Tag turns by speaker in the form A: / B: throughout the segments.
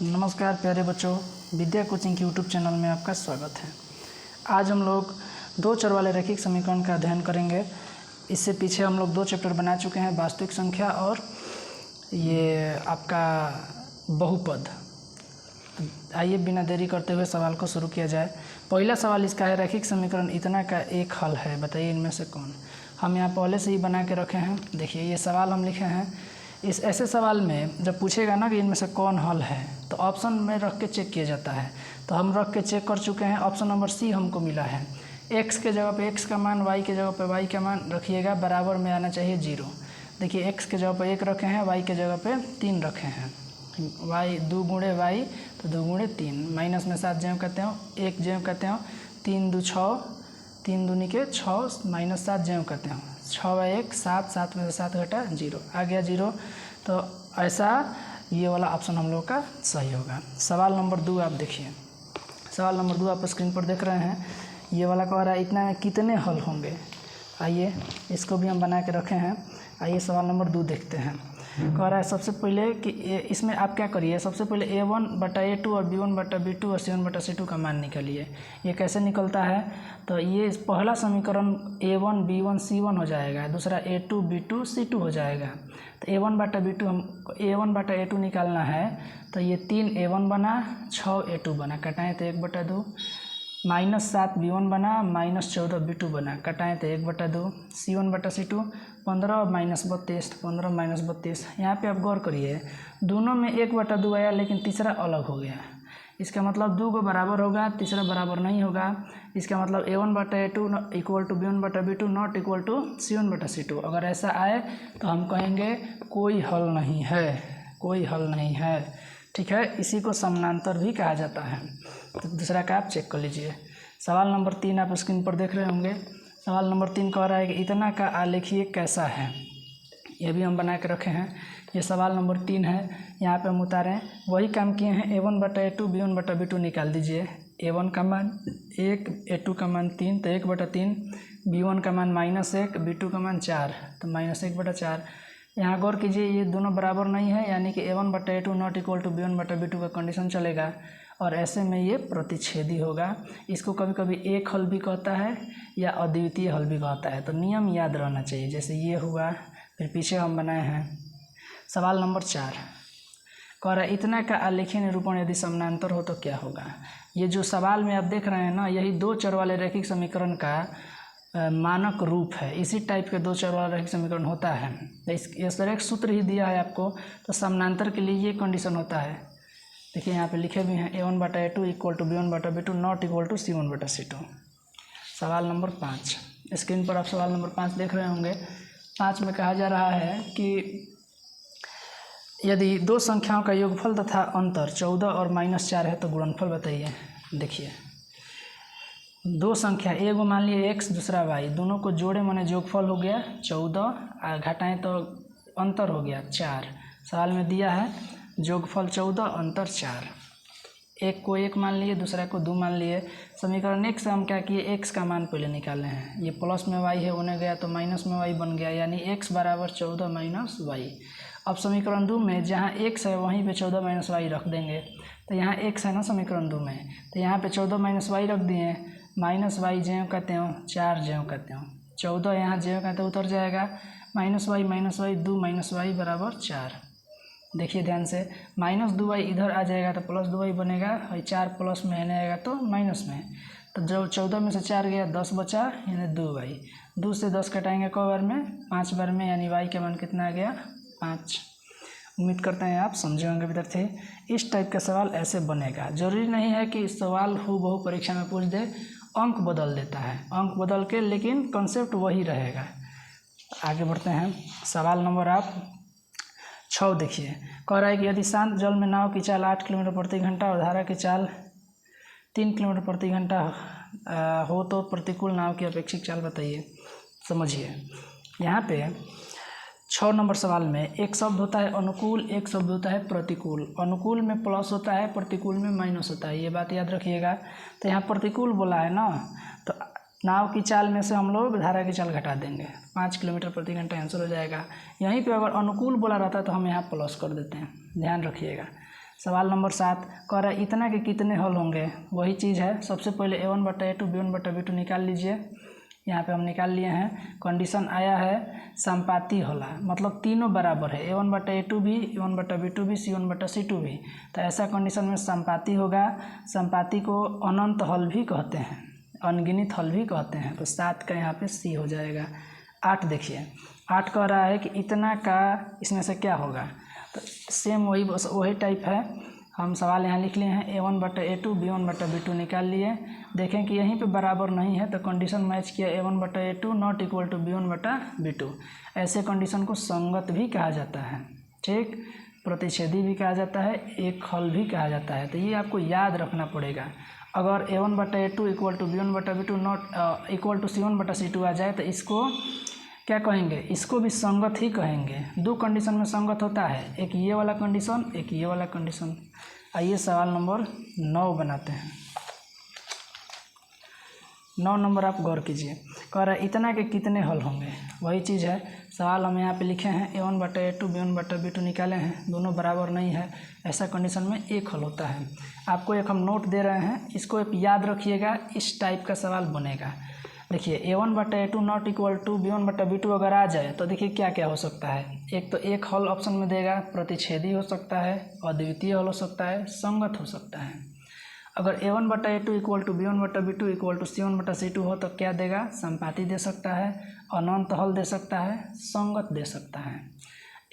A: नमस्कार प्यारे बच्चों, विद्या कोचिंग के यूट्यूब चैनल में आपका स्वागत है। आज हम लोग दो चर वाले रैखिक समीकरण का अध्ययन करेंगे। इससे पीछे हम लोग दो चैप्टर बना चुके हैं, वास्तविक संख्या और ये आपका बहुपद। आइए बिना देरी करते हुए सवाल को शुरू किया जाए। पहला सवाल इसका है, रैखिक समीकरण इतना का एक हल है, बताइए इनमें से कौन। हम यहाँ पहले से ही बना के रखे हैं। देखिए ये सवाल हम लिखे हैं। इस ऐसे सवाल में जब पूछेगा ना कि इनमें से कौन हल है, तो ऑप्शन में रख के चेक किया जाता है। तो हम रख के चेक कर चुके हैं। ऑप्शन नंबर सी हमको मिला है। x के जगह पे x का मान, y के जगह पे y का मान रखिएगा, बराबर में आना चाहिए 0। देखिए x के जगह पे 1 रखे हैं, y के जगह पे 3 रखे हैं। y 2 गुणे y तो 2 गुणे 3, माइनस में 7 ज्यों कहते हो, 1 ज्यों कहते हो, 3 2 6, 3 दूनी के 6, माइनस 7 ज्यों कहते हो, 6 व 1 7, 7 में से 7 घटा 0, आ गया 0। तो ऐसा ये वाला ऑप्शन हम लोग का सही होगा। सवाल नंबर 2 आप देखिए। सवाल नंबर 2 आप स्क्रीन पर देख रहे हैं। ये वाला कह रहा है इतना में कितने हल होंगे। आइए इसको भी हम बना के रखे हैं। आइए सवाल नंबर 2 देखते हैं। कह रहा है सबसे पहले कि इसमें आप क्या करिए, सबसे पहले a1/a2 और b1/b2 और c1/c2 का मान निकालिए। ये कैसे निकलता है, तो ये पहला समीकरण a1 b1 c1 हो जाएगा, दूसरा a2 b2 c2 हो जाएगा। तो a1/b2 हम a1/a2 निकालना है, तो ये 3 a1 बना, 6 a2 बना, कटाएँ तो 1/2, -7 b1 बना, -14 b2 बना, कटाएँ तो 1/2, c1/c2 15 -32, 15 -32। यहाँ पे आप गौर करिए, दोनों में 1/2 आया, लेकिन तीसरा अलग हो गया। इसका मतलब 2 को बराबर होगा, तीसरा बराबर नहीं होगा। इसका मतलब a1/a2 equal to b1/b2 not equal to c1/c2। अगर ऐसा आए तो हम कहेंगे कोई हल नहीं है, कोई हल नहीं है। ठीक है, इसी को समानांतर भी कहा जाता है। तो दूसरा का आप चेक कर लीजिए। सवाल नंबर 3 आप स्क्रीन पर देख रहे होंगे। सवाल नंबर 3 कह रहा है कि इतना का आलेखीय कैसा है। ये भी हम बना के रखे हैं। ये सवाल नंबर 3 है। यहाँ पे हम उतारें, वही काम किए हैं। a1/a2 b1/b2 निकाल दीजिए। a1 का मान 1, a2 का मान 3, तो 1/3, b1 का मान -1, b2 का मान 4, तो -1/4। यहाँ गौर कीजिए, ये दोनों बराबर नहीं है, यानी कि a1/a2 not equal to b1/b2 का कंडीशन चलेगा, और ऐसे में ये प्रतिच्छेदी होगा। इसको कभी कभी एक हल भी कहता है या अद्वितीय हल भी कहता है। तो नियम याद रहना चाहिए। जैसे ये हुआ, फिर पीछे हम बनाए हैं। सवाल नंबर 4 कह रहा है इतना का आलेखीय निरूपण यदि समानांतर हो तो क्या होगा। ये जो सवाल में आप देख रहे हैं ना, यही दो चर वाले रैखिक समीकरण का मानक रूप है। इसी टाइप के दो चर वाला रैखिक समीकरण होता है। इस तरह एक सूत्र ही दिया है आपको, तो समानांतर के लिए ये कंडीशन होता है। देखिए यहाँ पे लिखे भी हैं, a1/a2 equal to b1/b2 not equal to c1/c2। सवाल नंबर 5 स्क्रीन पर आप सवाल नंबर 5 देख रहे होंगे। 5 में कहा जा रहा है कि यदि दो संख्याओं का योगफल तथा अंतर 14 और -4 है तो गुणनफल बताइए। देखिए दो संख्या, एक मान लिए x दूसरा y, दोनों को जोड़े माने योगफल हो गया 14, घटाएं तो अंतर हो गया 4। सवाल में दिया है योगफल 14 अंतर 4। एक को 1 मान लिए, दूसरा को 2 मान लिए। समीकरण 1 से हम क्या किए, x का मान पहले निकाले हैं। ये प्लस में y है, होने गया तो माइनस में y बन गया, यानी x बराबर 14 - y। अब समीकरण 2 में जहाँ x है वहीं पे 14 - y रख देंगे। तो यहाँ x है ना समीकरण 2 में, तो यहाँ पे 14 - y रख दिए। -y ज्यों कहते हो, 4 ज्यों कहते हो, 14 यहाँ ज्यों कहते हो उतर जाएगा, -y 2 -y बराबर 4। देखिए ध्यान से, -2y इधर आ जाएगा तो +2y बनेगा, और 4 प्लस में आने आएगा तो माइनस में। तो जब 14 में से 4 गया 10 बचा, यानी 2y। 2 से 10 कटाएंगे क बार में, 5 बार में, यानी y का मान कितना आ गया 5। उम्मीद करते हैं आप समझे होंगे विद्यार्थी। इस टाइप का सवाल ऐसे बनेगा। जरूरी नहीं है कि सवाल हूबहू परीक्षा में पूछ दे, अंक बदल देता है, अंक बदल के, लेकिन कंसेप्ट वही रहेगा। आगे बढ़ते हैं। सवाल नंबर आप 6 देखिए। कह रहा है कि यदि शांत जल में नाव की चाल 8 किलोमीटर प्रति घंटा और धारा की चाल 3 किलोमीटर प्रति घंटा हो तो प्रतिकूल नाव की अपेक्षित चाल बताइए। समझिए यहाँ पे 6 नंबर सवाल में एक शब्द होता है अनुकूल, एक शब्द होता है प्रतिकूल। अनुकूल में प्लस होता है, प्रतिकूल में माइनस होता है, ये बात याद रखिएगा। तो यहाँ प्रतिकूल बोला है ना, तो नाव की चाल में से हम लोग धारा की चाल घटा देंगे, 5 किलोमीटर प्रति घंटा आंसर हो जाएगा। यहीं पे अगर अनुकूल बोला रहता तो हम यहाँ प्लस कर देते हैं, ध्यान रखिएगा। सवाल नंबर 7 कह रहा है इतना के कितने हल होंगे। वही चीज़ है, सबसे पहले a1/a2 b1/b2 निकाल लीजिए। यहाँ पे हम निकाल लिए हैं। कंडीशन आया है संपाती होला, मतलब तीनों बराबर है, a1/a2 भी, a1/b2 भी, c1/c2 भी। तो ऐसा कंडीशन में संपाती होगा। संपाती को अनंत हल भी कहते हैं, अनगिनत हल भी कहते हैं। तो 7 का यहाँ पे सी हो जाएगा। 8 देखिए, 8 कह रहा है कि इतना का इसमें से क्या होगा। तो सेम वही टाइप है। हम सवाल यहाँ लिख लिए हैं, a1/a2 b1/b2 निकाल लिए। देखें कि यहीं पे बराबर नहीं है तो कंडीशन मैच किया, a1/a2 not equal to b1/b2। ऐसे कंडीशन को संगत भी कहा जाता है, ठीक, प्रतिच्छेदी भी कहा जाता है, एक हल भी कहा जाता है। तो ये आपको याद रखना पड़ेगा। अगर a1/a2 equal to b1/b2 not equal to c1/c2 आ जाए तो इसको क्या कहेंगे, इसको भी संगत ही कहेंगे। दो कंडीशन में संगत होता है, एक ये वाला कंडीशन, एक ये वाला कंडीशन। आइए सवाल नंबर 9 बनाते हैं। 9 नंबर आप गौर कीजिए। कह रहा है इतना के कितने हल होंगे। वही चीज़ है, सवाल हम यहाँ पे लिखे हैं, a1/a2 b1/b2 निकाले हैं, दोनों बराबर नहीं है। ऐसा कंडीशन में एक हल होता है। आपको एक हम नोट दे रहे हैं, इसको याद रखिएगा, इस टाइप का सवाल बनेगा। देखिए a1/a2 not equal to b1/b2 अगर आ जाए तो देखिए क्या क्या हो सकता है। एक तो एक हल ऑप्शन में देगा, प्रतिच्छेदी हो सकता है, अद्वितीय हल हो सकता है, संगत हो सकता है। अगर a1/a2 equal to b1/b2 equal to c1/c2 हो तो क्या देगा, संपाती दे सकता है, अनंत हल दे सकता है, संगत दे सकता है।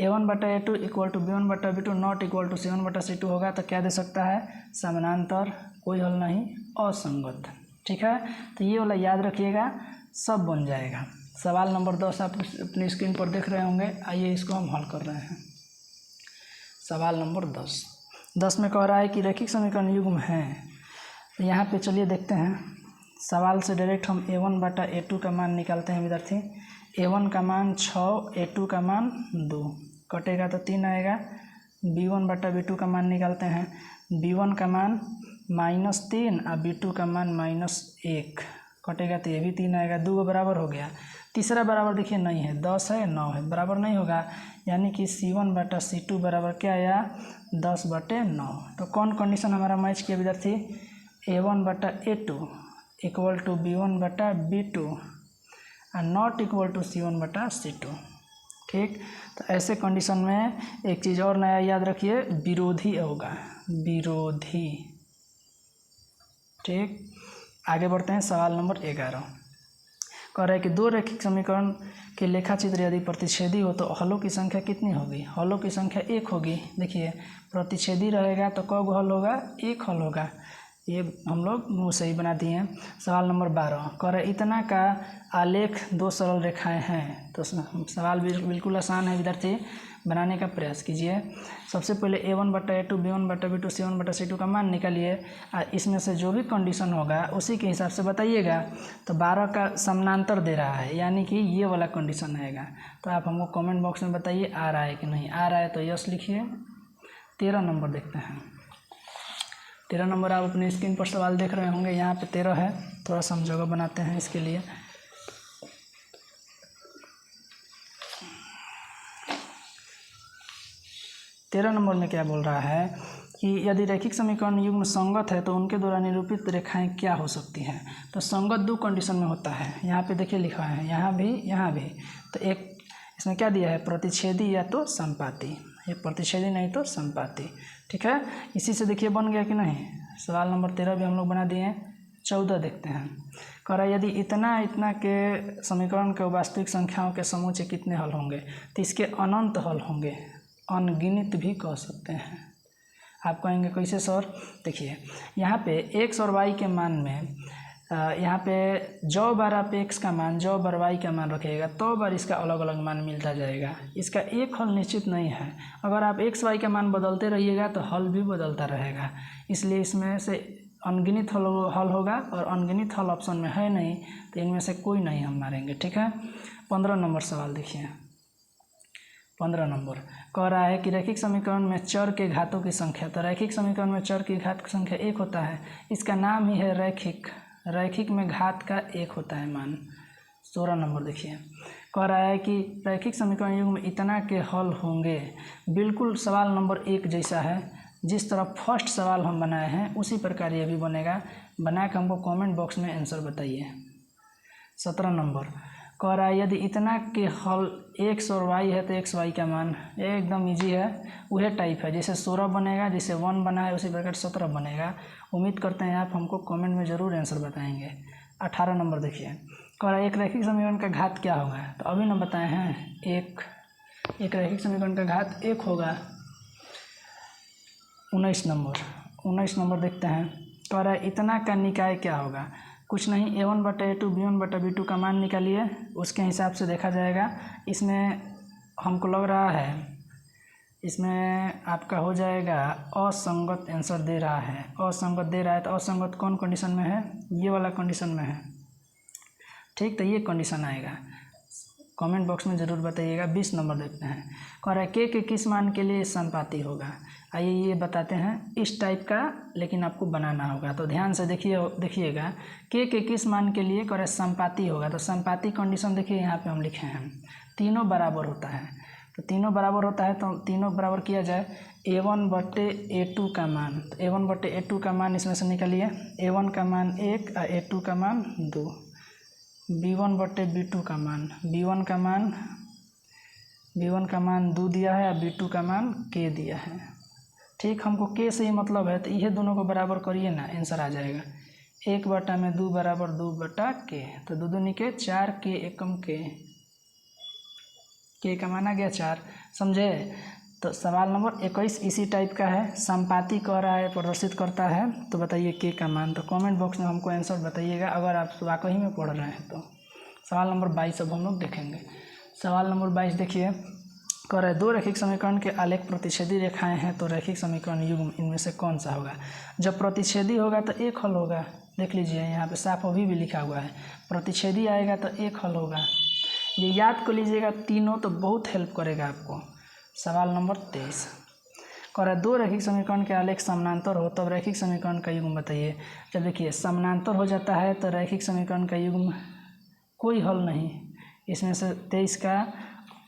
A: a1/a2 equal to b1/b2 not equal to c1/c2 होगा तो क्या दे सकता है, समानांतर, कोई हल नहीं, असंगत। ठीक है, तो ये वाला याद रखिएगा, सब बन जाएगा। सवाल नंबर 10 आप अपनी स्क्रीन पर देख रहे होंगे। आइए इसको हम हल कर रहे हैं। सवाल नंबर 10 में कह रहा है कि रैखिक समीकरण युग्म हैं। तो यहाँ पे चलिए देखते हैं। सवाल से डायरेक्ट हम a1/a2 का मान निकालते हैं विद्यार्थी। a1 का मान 6, a2 का मान 2, कटेगा तो 3 आएगा। b1/b2 का मान निकालते हैं। b1 का मान -3 और b2 का मान -1, कटेगा तो ये भी 3 आएगा। 2 बराबर हो गया। तीसरा बराबर देखिए नहीं है, 10 है 9 है, बराबर नहीं होगा, यानी कि c1/c2 बराबर क्या आया, 10/9। तो कौन कंडीशन हमारा मैच किया विद्यार्थी, a1/a2 इक्वल टू b1/b2 और नॉट इक्वल टू c1/c2। ठीक, तो ऐसे कंडीशन में एक चीज़ और नया याद रखिए, विरोधी होगा, विरोधी। ठीक, आगे बढ़ते हैं। सवाल नंबर 11 कह रहा है कि दो रैखिक समीकरण के लेखाचित्र यदि प्रतिच्छेदी हो तो हलों की संख्या कितनी होगी। हलों की संख्या 1 होगी। देखिए प्रतिच्छेदी रहेगा तो कब हल होगा, 1 हल होगा। ये हम लोग मुँह से ही बना दिए हैं। सवाल नंबर 12 कह रहा है इतना का आलेख 2 सरल रेखाएं हैं। तो सवाल बिल्कुल आसान है विद्यार्थी, बनाने का प्रयास कीजिए। सबसे पहले a1/a2 b1/b2 c1/c2 का मान निकालिए और इसमें से जो भी कंडीशन होगा उसी के हिसाब से बताइएगा। तो 12 का समानांतर दे रहा है, यानी कि ये वाला कंडीशन आएगा। तो आप हमको कमेंट बॉक्स में बताइए आ रहा है कि नहीं आ रहा है, तो यस लिखिए। 13 नंबर देखते हैं। 13 नंबर आप अपनी स्क्रीन पर सवाल देख रहे होंगे, यहाँ पे 13 है। थोड़ा सा हम जगह बनाते हैं इसके लिए। तेरह नंबर में क्या बोल रहा है कि यदि रैखिक समीकरण युग्म संगत है तो उनके द्वारा निरूपित रेखाएं क्या हो सकती हैं। तो संगत 2 कंडीशन में होता है। यहाँ पे देखिए लिखा है, यहाँ भी यहाँ भी। तो एक इसमें क्या दिया है, प्रतिच्छेदी या तो संपाती। ये प्रतिच्छेदी नहीं तो संपाती। ठीक है, इसी से देखिए बन गया कि नहीं। सवाल नंबर 13 भी हम लोग बना दिए हैं। 14 देखते हैं। कह रहा है यदि इतना इतना के समीकरण के वास्तविक संख्याओं के समूचे कितने हल होंगे। तो इसके अनंत हल होंगे, अनगिनत भी कह सकते हैं। आप कहेंगे कैसे सर। देखिए यहाँ पे x और y के मान में यहाँ पे जो बार आप x का मान जो बार y का मान रखिएगा तो बार इसका अलग अलग मान मिलता जाएगा। इसका एक हल निश्चित नहीं है। अगर आप x y का मान बदलते रहिएगा तो हल भी बदलता रहेगा। इसलिए इसमें से अनगिनत हल होगा और अनगिनत हल ऑप्शन में है नहीं, तो इनमें से कोई नहीं हम मारेंगे। ठीक है, 15 नंबर सवाल देखिए। 15 नंबर कह रहा है कि रैखिक समीकरण में चर के घातों की संख्या। तो रैखिक समीकरण में चर की घात की संख्या 1 होता है। इसका नाम ही है रैखिक। रैखिक में घात का 1 होता है मान। 16 नंबर देखिए, कह रहा है कि रैखिक समीकरण युग्म में इतना के हल होंगे। बिल्कुल सवाल नंबर 1 जैसा है। जिस तरह फर्स्ट सवाल हम बनाए हैं उसी प्रकार ये भी बनेगा। बना के हमको कमेंट बॉक्स में आंसर बताइए। 17 नंबर कह रहा है यदि इतना के हल x और y है तो x y का मान, एकदम इजी है, वही टाइप है जैसे 16 बनेगा, जैसे 1 बना है उसी प्रकार 17 बनेगा। उम्मीद करते हैं आप हमको कमेंट में ज़रूर आंसर बताएंगे। 18 नंबर देखिए, कह रहा है एक रैखिक समीकरण का घात क्या होगा, तो अभी ना बताए हैं एक रैखिक समीकरण का घात 1 होगा। 19 नंबर देखते हैं, कह रहा है इतना का निकाय क्या होगा, कुछ नहीं a1/a2 b1/b2 का मान निकालिए, उसके हिसाब से देखा जाएगा। इसमें हमको लग रहा है इसमें आपका हो जाएगा असंगत आंसर दे रहा है, असंगत दे रहा है तो असंगत कौन कंडीशन में है, ये वाला कंडीशन में है, ठीक, तो ये कंडीशन आएगा। कमेंट बॉक्स में ज़रूर बताइएगा। 20 नंबर देखते हैं, कह रहा है के किस मान के लिए संपाती होगा। आइए ये बताते हैं इस टाइप का, लेकिन आपको बनाना होगा, तो ध्यान से देखिएगा। के किस मान के लिए कह रहा है संपाती होगा, तो संपाती कंडीशन देखिए यहाँ पे हम लिखे हैं, तीनों बराबर होता है, तो तीनों बराबर होता है तो तीनों बराबर किया जाए। a1/a2 का मान, तो a1/a2 का मान इसमें से निकालिए, a1 का मान 1 और a2 का मान 2। b1/b2 का मान, b1 का मान 2 दिया है और b2 का मान k दिया है, ठीक। हमको k से ही मतलब है, तो ये दोनों को बराबर करिए ना, आंसर आ जाएगा। 1/2 बराबर 2/k, तो 2 दूनी के 4, k एकम k का मान आ गया 4, समझे। तो सवाल नंबर 21 इसी टाइप का है, संपाती कह रहा है, प्रदर्शित करता है, तो बताइए के का मान। तो कमेंट बॉक्स में हमको आंसर बताइएगा अगर आप वाकई में पढ़ रहे हैं तो। सवाल नंबर 22 अब हम लोग देखेंगे। सवाल नंबर 22 देखिए, कह रहा है दो रैखिक समीकरण के आलेख प्रतिच्छेदी रेखाएं हैं, तो रैखिक समीकरण युग्म इनमें से कौन सा होगा। जब प्रतिच्छेदी होगा तो एक हल होगा, देख लीजिए यहाँ पे साफ अभी भी लिखा हुआ है, प्रतिच्छेदी आएगा तो एक हल होगा, ये याद कर लीजिएगा, तीनों तो बहुत हेल्प करेगा आपको। सवाल नंबर 23 कह रहा है दो रैखिक समीकरण के आलेख समानांतर हो तब रैखिक समीकरण का युग्म बताइए। जब देखिए समानांतर हो जाता है तो रैखिक समीकरण का युग्म कोई हल नहीं, इसमें से 23 का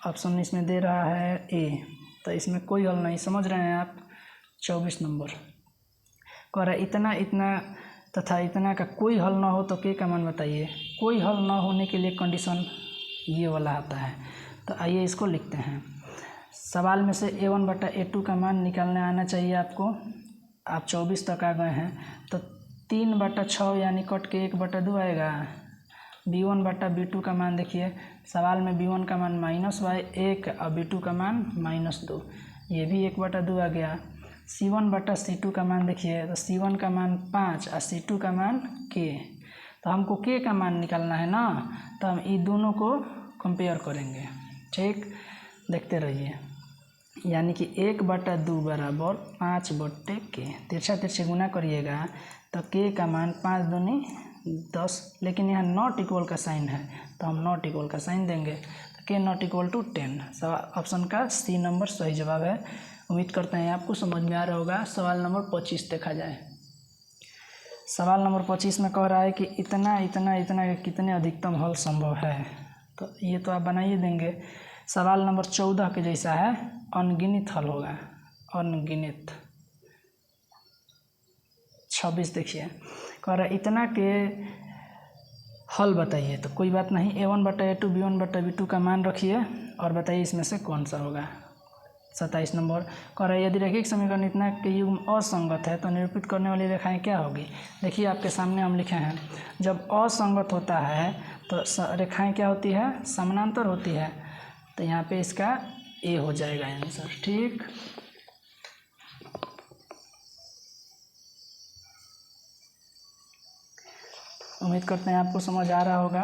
A: ऑप्शन इसमें दे रहा है ए, तो इसमें कोई हल नहीं, समझ रहे हैं आप। 24 नंबर कह रहा है इतना इतना तथा इतना का कोई हल ना हो तो के का मान बताइए। कोई हल ना होने के लिए कंडीशन ये वाला आता है, तो आइए इसको लिखते हैं। सवाल में से a1/a2 का मान निकालने आना चाहिए आपको। आप 24 तक आ गए हैं, तो 3/6 यानी कट के 1/2 आएगा। b1/b2 का मान देखिए, सवाल में b1 का मान -1 और b2 का मान -2, ये भी 1/2 आ गया। c1/c2 का मान देखिए, तो c1 का मान 5 और c2 का मान k, तो हमको k का मान निकालना है ना, तो हम इन दोनों को कंपेयर करेंगे, ठीक। देखते रहिए, यानी कि 1/2 बराबर 5/k, तिरछा तिरछे गुना करिएगा तो k का मान 5 दूनी 10, लेकिन यहाँ नॉट इक्वल का साइन है तो हम नॉट इक्वल का साइन देंगे, तो k नॉट इक्वल टू 10। सवाल ऑप्शन का सी नंबर सही जवाब है। उम्मीद करते हैं आपको समझ में आ रहा होगा। सवाल नंबर 25 देखा जाए। सवाल नंबर 25 में कह रहा है कि इतना इतना इतना के कितने अधिकतम हल संभव है, तो ये तो आप बना ही देंगे। सवाल नंबर 14 के जैसा है, अनगिनत हल होगा, अनगिनत। 26 देखिए, कह रहा है इतना के हल बताइए, तो कोई बात नहीं, a1/a2 b1/b2 का मान रखिए और बताइए इसमें से कौन सा होगा। 27 नंबर कह रहा है यदि रैखिक समीकरण इतना के युग्म असंगत है तो निरूपित करने वाली रेखाएं क्या होगी। देखिए आपके सामने हम लिखे हैं, जब असंगत होता है तो रेखाएं क्या होती है, समानांतर होती है, तो यहाँ पे इसका ए हो जाएगा आंसर, ठीक। उम्मीद करते हैं आपको समझ आ रहा होगा।